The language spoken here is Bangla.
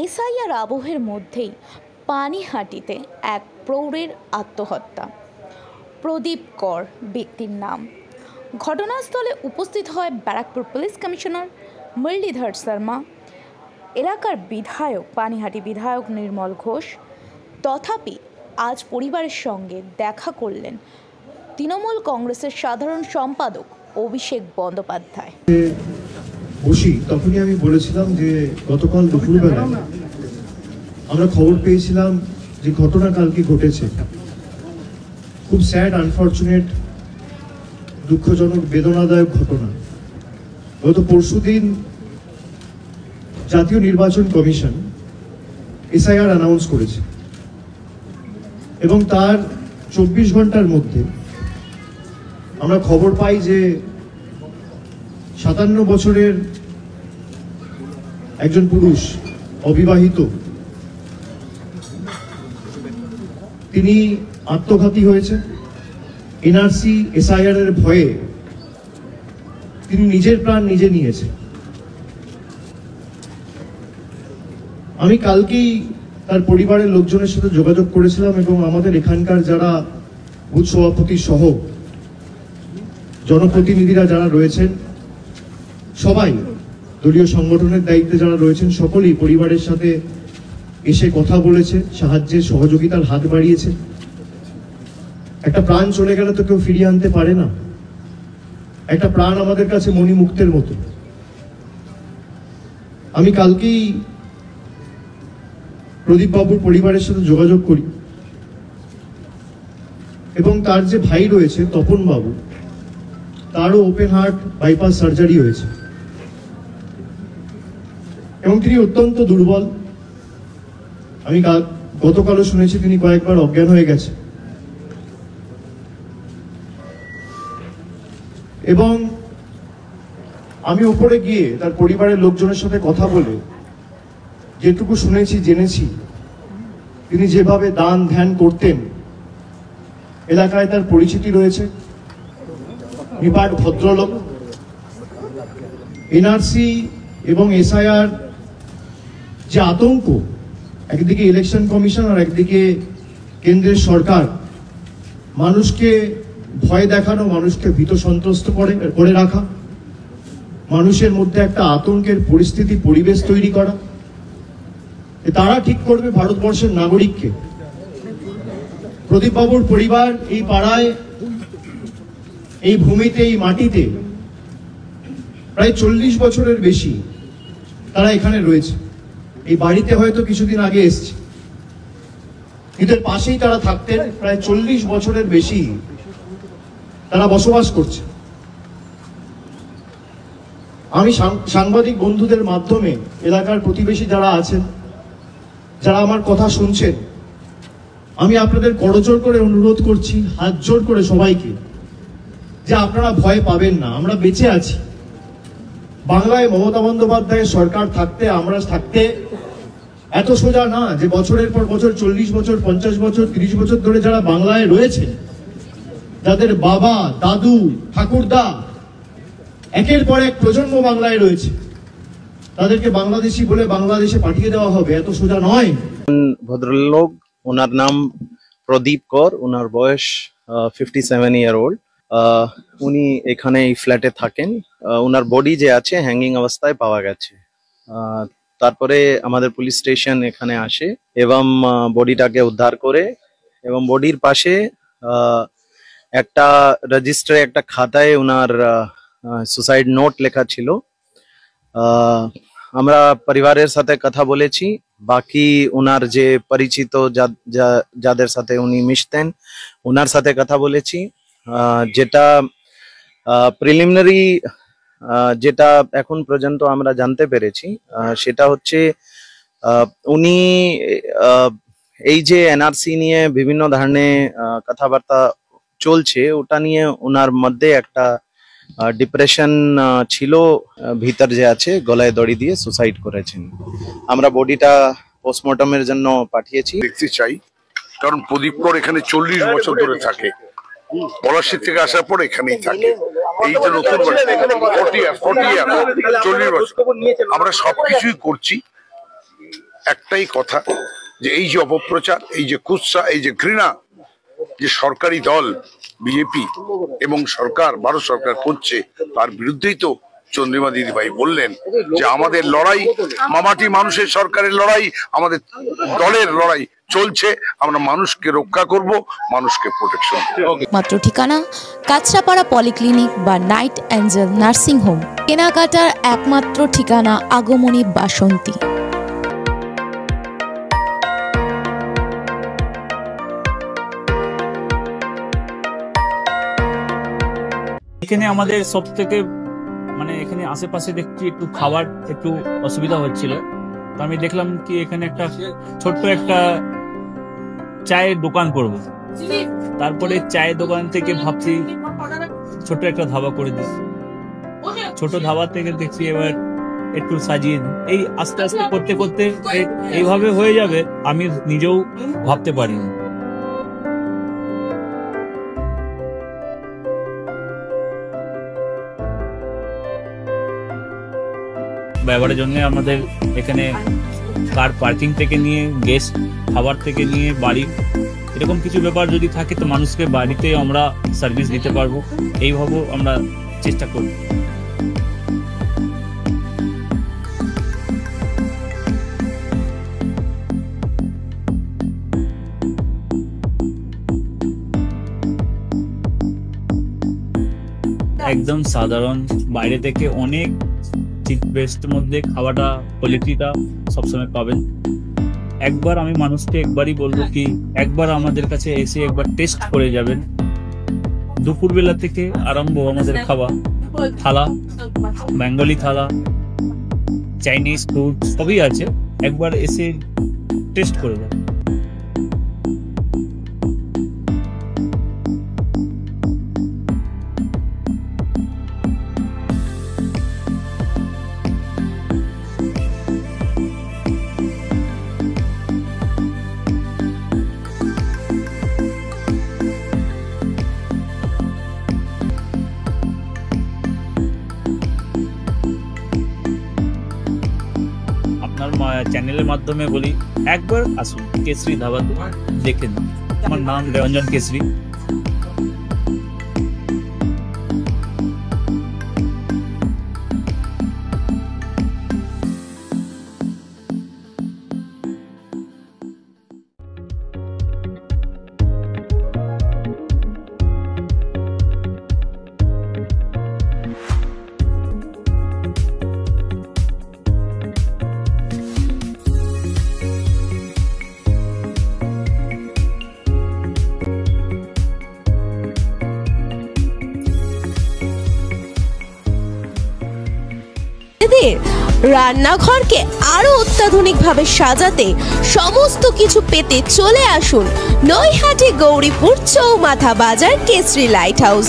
এসআইআর আবহের মধ্যেই পানিহাটিতে এক প্রৌঢ়ের আত্মহত্যা। প্রদীপ কর ব্যক্তির নাম। ঘটনাস্থলে উপস্থিত হয় ব্যারাকপুর পুলিশ কমিশনার মুরলীধর শর্মা, এলাকার বিধায়ক পানিহাটি বিধায়ক নির্মল ঘোষ। তথাপি আজ পরিবারের সঙ্গে দেখা করলেন তৃণমূল কংগ্রেসের সাধারণ সম্পাদক অভিষেক বন্দ্যোপাধ্যায়। বসি তখনই আমি বলেছিলাম যে গতকাল দুপুরবেলা আমরা খবর পেয়েছিলাম যে ঘটনা কালকে ঘটেছে, খুব স্যাড, আনফর্চুনেট, দুঃখজনক, বেদনাদায়ক ঘটনা। গত পরশুদিন জাতীয় নির্বাচন কমিশন এসআইআর অ্যানাউন্স করেছে এবং তার 24 ঘন্টার মধ্যে আমরা খবর পাই যে 57 বছরের একজন পুরুষ, অবিবাহিত, তিনি আত্মঘাতী হয়েছে। এনআরসি এসআইআর এর ভয়ে তিনি নিজের প্রাণ নিজে নিয়েছে। আমি কালকেই তার পরিবারের লোকজনের সাথে যোগাযোগ করেছিলাম এবং আমাদের এখানকার যারা বুথ সভাপতি সহ জনপ্রতিনিধিরা যারা রয়েছেন, সবাই দলীয় সংগঠনের দায়িত্বে যারা রয়েছেন, সকলেই পরিবারের সাথে এসে কথা বলেছে, সাহায্যের সহযোগিতার হাত বাড়িয়েছে। একটা প্রাণ চলে গেলে তো কেউ ফিরিয়ে আনতে পারে না। একটা প্রাণ আমাদের কাছে মণিমুক্তের মতো। আমি কালকেই প্রদীপ বাবুর পরিবারের সাথে যোগাযোগ করি এবং তার যে ভাই রয়েছে তপন বাবু, তারও ওপেন হার্ট বাইপাস সার্জারি হয়েছে এবং তিনি অত্যন্ত দুর্বল। আমি গতকালও শুনেছি তিনি কয়েকবার অজ্ঞান হয়ে গেছে এবং আমি উপরে গিয়ে তার পরিবারের লোকজনের সাথে কথা বলে যেটুকু শুনেছি, জেনেছি, তিনি যেভাবে দান ধ্যান করতেন, এলাকায় তার পরিচিতি রয়েছে, নিপাট ভদ্রলোক। এনআরসি এবং এসআইআর যে আতঙ্ক, একদিকে ইলেকশন কমিশন আর একদিকে কেন্দ্রের সরকার, মানুষকে ভয় দেখানো, মানুষকে ভীত সন্ত্রস্ত করে রাখা, মানুষের মধ্যে একটা আতঙ্কের পরিস্থিতি, পরিবেশ তৈরি করা, তারা ঠিক করবে ভারতবর্ষের নাগরিককে। প্রদীপ বাবুর পরিবার এই পাড়ায়, এই ভূমিতে, এই মাটিতে প্রায় 40 বছরের বেশি তারা এখানে রয়েছে। এই বাড়িতে হয়তো কিছুদিন আগে এসছে, এদের পাশেই তারা থাকতেন। প্রায় 40 বছরের বেশি তারা বসবাস করছে। আমি সাংবাদিক বন্ধুদের মাধ্যমে এলাকার প্রতিবেশী যারা আছেন, যারা আমার কথা শুনছেন, আমি আপনাদের করজোড় করে অনুরোধ করছি, হাত জোর করে সবাইকে, যে আপনারা ভয় পাবেন না। আমরা বেঁচে আছি। বাংলায় মমতা বন্দ্যোপাধ্যায়ের সরকার থাকতে, আমরা থাকতে এত সোজা না যে বছরের পর বছর, 40 বছর, 50 বছর, 30 বছর ধরে যারা বাংলায় রয়েছে, যাদের বাবা, দাদু, ঠাকুরদা, একের পর এক প্রজন্ম বাংলায় রয়েছে, তাদেরকে বাংলাদেশি বলে বাংলাদেশে পাঠিয়ে দেওয়া হবে, এত সোজা নয়। ভদ্রলোক, ওনার নাম প্রদীপ কর, ওনার বয়স 57 ইয়ার ওল্ড। উনি এখানে এই ফ্ল্যাটে থাকেন। ওনার বডি যে আছে হ্যাঙ্গিং অবস্থায় পাওয়া গেছে। তারপরে আমাদের পুলিশ স্টেশন এখানে আসে এবং বডিটাকে উদ্ধার করে, এবং বডির পাশে একটা রেজিস্টারে, একটা খাতায় ওনার সুসাইড নোট লেখা ছিল। আমরা পরিবারের সাথে কথা বলেছি, বাকি ওনার যে পরিচিত যাদের সাথে উনি মিশতেন ওনার সাথে কথা বলেছি। যেটা প্রিলিমিনারি, যেটা এখন পর্যন্ত আমরা জানতে পেরেছি, সেটা হচ্ছে উনি এই যে এনআরসি নিয়ে বিভিন্ন ধরনের কথাবার্তা চলছে, ওটা নিয়ে ওনার মধ্যে একটা ডিপ্রেশন ছিল, ভিতর যে আছে, গলায় দড়ি দিয়ে সুসাইড করেছেন। আমরা বডিটা পোস্টমর্টমের জন্য পাঠিয়েছি। দেখতে চাই, কারণ প্রদীপ কর এখানে 40 বছর ধরে থাকে। পলাশী থেকে আসার পর এখানেই থাকে। এই যে নতুন 40 বছর আমরা সবকিছুই করছি একটাই কথা, যে এই যে অপপ্রচার, এই যে কুৎসা, এই যে ঘৃণা যে সরকারি দল বিজেপি এবং সরকার, ভারত সরকার করছে, তার বিরুদ্ধেই তো চন্দ্রিমা দিদিভাই বললেন যে আমাদের লড়াই, মামাটি মানুষের সরকারের লড়াই, আমাদের দলের লড়াই চলছে, আমরা মানুষকে রক্ষা করব, মানুষকে প্রোটেকশন দেব। মাত্র ঠিকানা কাঁচরাপাড়া পলিক্লিনিক বা নাইট অ্যাঞ্জেল নার্সিং হোম। কেনাকাটার একমাত্র ঠিকানা আগমনী বাসন্তী। এখানে আমাদের সব থেকে মানে এখানে আশেপাশে দেখছি একটু খাবার একটু অসুবিধা হচ্ছিল, তো আমি দেখলাম কি এখানে একটা ছোট্ট একটা চায়ের দোকান করব। তারপরে চায়ের দোকান থেকে ভাবছি ছোট্ট একটা ধাবা করে দিই। ছোট ধাবা থেকে দেখছি এবার একটু সাজিয়ে এই আস্তে আস্তে করতে করতে এইভাবে হয়ে যাবে আমি নিজেও ভাবতে পারিনি। ব্যবহারের জন্য আমাদের এখানে কার পার্কিং থেকে নিয়ে গেস্ট খাবার থেকে নিয়ে বাড়ি এরকম কিছু ব্যাপার যদি থাকে তো মানুষকে বাড়িতে আমরা সার্ভিস দিতে পারবো, এইভাবে আমরা চেষ্টা করব। একদম সাধারণ, বাইরে থেকে অনেক চিপ বেস্ট মধ্যে খাওয়াটা কোয়ালিটিটা সবসময় পাবেন। একবার আমি মানুষকে একবারই বলবো কি একবার আমাদের কাছে এসে একবার টেস্ট করে যাবেন। দুপুরবেলা থেকে আরম্ভ আমাদের খাওয়া, থালা, বেঙ্গলি থালা, চাইনিজ ফুড সবই আছে, একবার এসে টেস্ট করে যাবেন। চ্যানেলের মাধ্যমে বলি একবার আসুন কেশরী ধাবাতে দেখেন। আমার নাম রঞ্জন কেশরী। রান্নাঘরকে আরো অত্যাধুনিকভাবে সাজাতে সমস্ত কিছু পেতে চলে আসুন নৈহাটি গৌরীপুর চৌমাথা বাজার কেশরী লাইট হাউস।